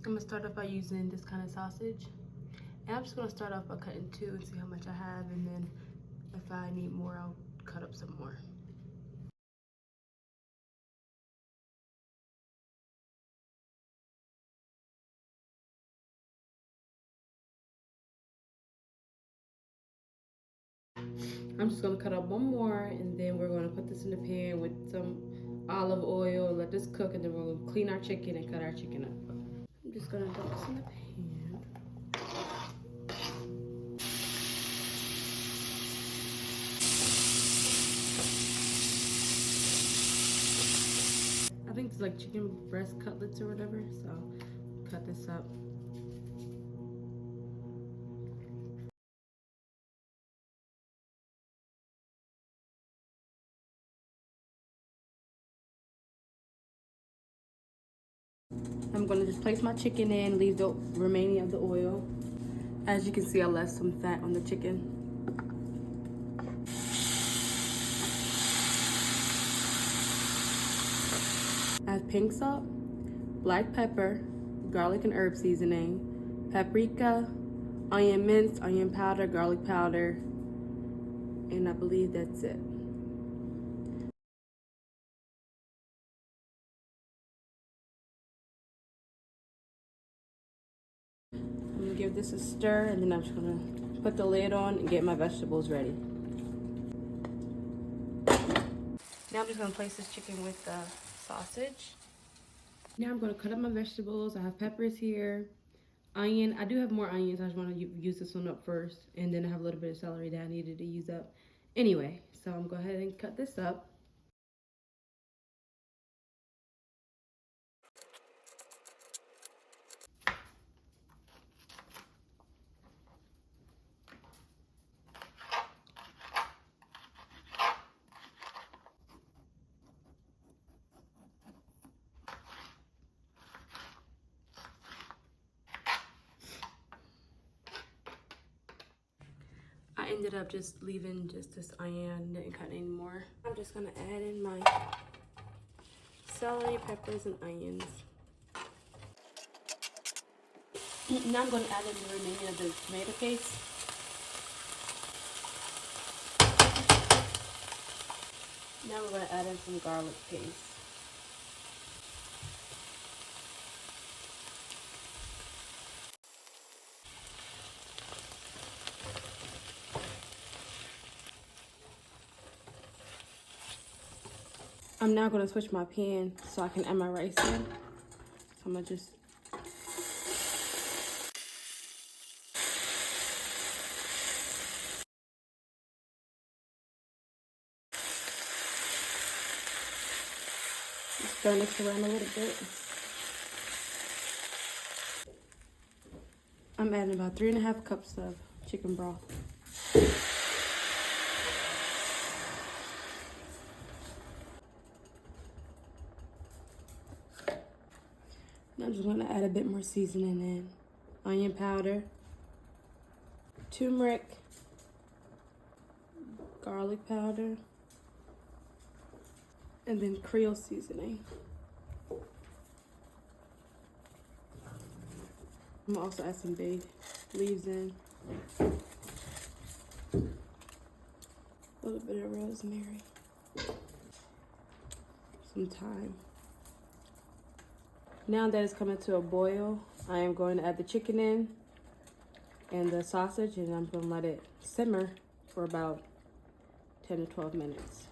I'm gonna start off by using this kind of sausage. And I'm just gonna start off by cutting two and see how much I have, and then if I need more, I'll cut up some more. I'm just gonna cut up one more, and then we're gonna put this in the pan with some olive oil, let this cook, and then we're gonna clean our chicken and cut our chicken up. I'm just gonna dump this in the pan. I think it's like chicken breast cutlets or whatever, so cut this up. I'm gonna just place my chicken in, leave the remaining of the oil. As you can see, I left some fat on the chicken. I have pink salt, black pepper, garlic and herb seasoning, paprika, onion mince, onion powder, garlic powder, and I believe that's it. I'm gonna give this a stir, and then I'm just gonna put the lid on and get my vegetables ready. Now I'm just gonna place this chicken with the sausage. Now I'm gonna cut up my vegetables. I have peppers here, onion. I do have more onions. I just wanna use this one up first, and then I have a little bit of celery that I needed to use up. Anyway, so I'm gonna go ahead and cut this up. I ended up just leaving just this onion, didn't cut anymore. I'm just gonna add in my celery, peppers, and onions. Now I'm gonna add in the remaining of the tomato paste. Now we're gonna add in some garlic paste. I'm now gonna switch my pan so I can add my rice in. So I'm gonna just stir this around a little bit. I'm adding about 3.5 cups of chicken broth. Now I'm just gonna add a bit more seasoning in. Onion powder, turmeric, garlic powder, and then Creole seasoning. I'm gonna also add some bay leaves in. A little bit of rosemary. Some thyme. Now that it's coming to a boil, I am going to add the chicken in and the sausage, and I'm going to let it simmer for about 10 to 12 minutes.